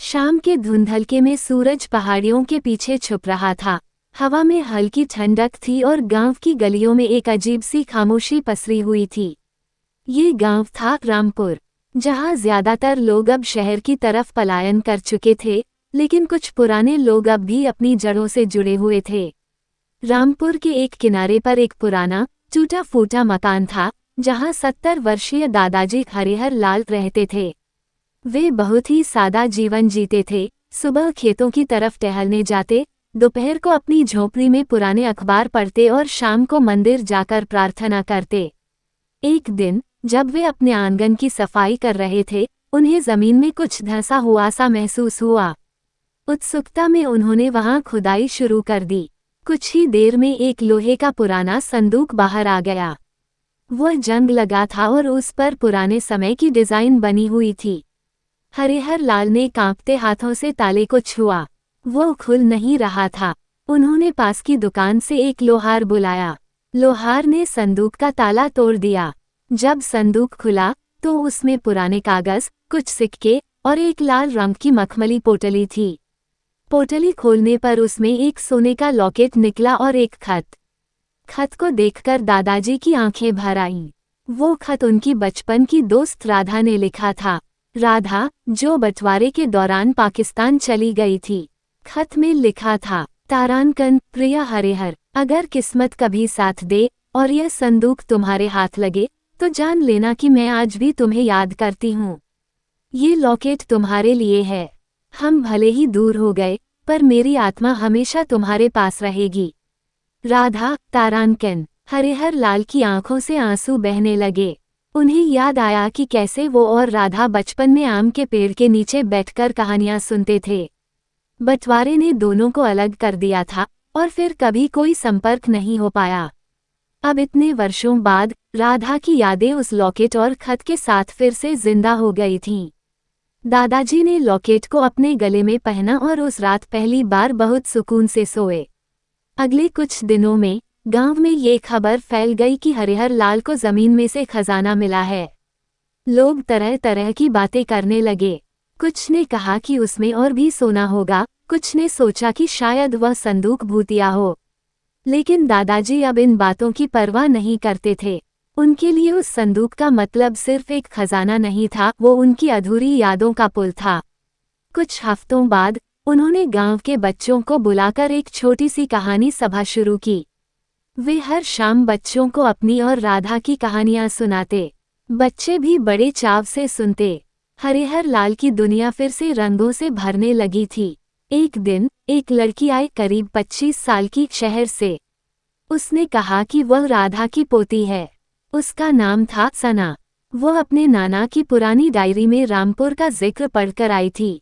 शाम के धुंधलके में सूरज पहाड़ियों के पीछे छुप रहा था। हवा में हल्की ठंडक थी और गांव की गलियों में एक अजीब सी खामोशी पसरी हुई थी। ये गांव था रामपुर, जहां ज्यादातर लोग अब शहर की तरफ पलायन कर चुके थे, लेकिन कुछ पुराने लोग अब भी अपनी जड़ों से जुड़े हुए थे। रामपुर के एक किनारे पर एक पुराना टूटा फूटा मकान था, जहां 70 वर्षीय दादाजी हरिहर लाल रहते थे। वे बहुत ही सादा जीवन जीते थे। सुबह खेतों की तरफ टहलने जाते, दोपहर को अपनी झोपड़ी में पुराने अखबार पढ़ते और शाम को मंदिर जाकर प्रार्थना करते। एक दिन जब वे अपने आंगन की सफाई कर रहे थे, उन्हें जमीन में कुछ धंसा हुआ सा महसूस हुआ। उत्सुकता में उन्होंने वहां खुदाई शुरू कर दी। कुछ ही देर में एक लोहे का पुराना संदूक बाहर आ गया। वह जंग लगा था और उस पर पुराने समय की डिजाइन बनी हुई थी। हरिहर लाल ने कांपते हाथों से ताले को छुआ। वो खुल नहीं रहा था। उन्होंने पास की दुकान से एक लोहार बुलाया। लोहार ने संदूक का ताला तोड़ दिया। जब संदूक खुला तो उसमें पुराने कागज, कुछ सिक्के और एक लाल रंग की मखमली पोटली थी। पोटली खोलने पर उसमें एक सोने का लॉकेट निकला और एक खत। खत को देखकर दादाजी की आंखें भर आईं। वो खत उनकी बचपन की दोस्त राधा ने लिखा था। राधा, जो बंटवारे के दौरान पाकिस्तान चली गई थी। खत में लिखा था, तारांकन प्रिय हरिहर, अगर किस्मत कभी साथ दे और यह संदूक तुम्हारे हाथ लगे तो जान लेना कि मैं आज भी तुम्हें याद करती हूँ। ये लॉकेट तुम्हारे लिए है। हम भले ही दूर हो गए, पर मेरी आत्मा हमेशा तुम्हारे पास रहेगी। राधा, तारांकन। हरिहर लाल की आंखों से आंसू बहने लगे। उन्हें याद आया कि कैसे वो और राधा बचपन में आम के पेड़ के नीचे बैठकर कहानियां सुनते थे। बंटवारे ने दोनों को अलग कर दिया था और फिर कभी कोई संपर्क नहीं हो पाया। अब इतने वर्षों बाद राधा की यादें उस लॉकेट और खत के साथ फिर से जिंदा हो गई थीं। दादाजी ने लॉकेट को अपने गले में पहना और उस रात पहली बार बहुत सुकून से सोए। अगले कुछ दिनों में गांव में ये खबर फैल गई कि हरिहर लाल को जमीन में से खजाना मिला है। लोग तरह तरह की बातें करने लगे। कुछ ने कहा कि उसमें और भी सोना होगा, कुछ ने सोचा कि शायद वह संदूक भूतिया हो। लेकिन दादाजी अब इन बातों की परवाह नहीं करते थे। उनके लिए उस संदूक का मतलब सिर्फ एक खजाना नहीं था, वो उनकी अधूरी यादों का पुल था। कुछ हफ्तों बाद उन्होंने गांव के बच्चों को बुलाकर एक छोटी सी कहानी सभा शुरू की। वे हर शाम बच्चों को अपनी और राधा की कहानियां सुनाते। बच्चे भी बड़े चाव से सुनते। हरिहर लाल की दुनिया फिर से रंगों से भरने लगी थी। एक दिन एक लड़की आई, करीब 25 साल की, शहर से। उसने कहा कि वह राधा की पोती है। उसका नाम था सना। वह अपने नाना की पुरानी डायरी में रामपुर का जिक्र पढ़कर आई थी।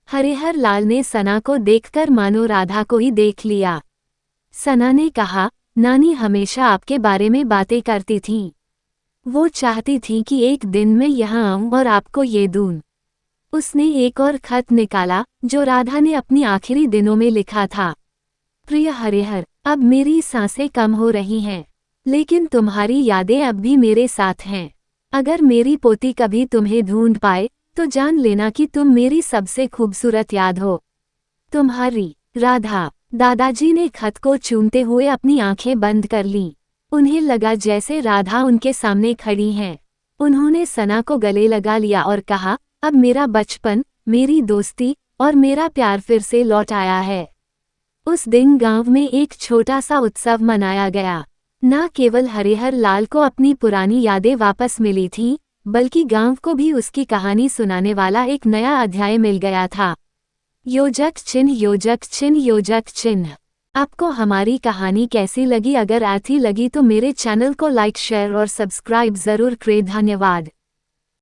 हरिहर लाल ने सना को देखकर मानो राधा को ही देख लिया। सना ने कहा, नानी हमेशा आपके बारे में बातें करती थीं। वो चाहती थी कि एक दिन मैं यहाँ आऊं और आपको ये दूं। उसने एक और खत निकाला जो राधा ने अपनी आखिरी दिनों में लिखा था। प्रिय हरिहर, अब मेरी सांसें कम हो रही हैं, लेकिन तुम्हारी यादें अब भी मेरे साथ हैं। अगर मेरी पोती कभी तुम्हें ढूंढ पाए तो जान लेना कि तुम मेरी सबसे खूबसूरत याद हो। तुम्हारी राधा। दादाजी ने खत को चूमते हुए अपनी आंखें बंद कर लीं। उन्हें लगा जैसे राधा उनके सामने खड़ी हैं। उन्होंने सना को गले लगा लिया और कहा, अब मेरा बचपन, मेरी दोस्ती और मेरा प्यार फिर से लौट आया है। उस दिन गांव में एक छोटा सा उत्सव मनाया गया। न केवल हरिहर लाल को अपनी पुरानी यादें वापस मिली थीं, बल्कि गांव को भी उसकी कहानी सुनाने वाला एक नया अध्याय मिल गया था। योजक चिन्ह, योजक चिन्ह, योजक चिन्ह। आपको हमारी कहानी कैसी लगी? अगर अच्छी लगी तो मेरे चैनल को लाइक, शेयर और सब्सक्राइब जरूर करें। धन्यवाद।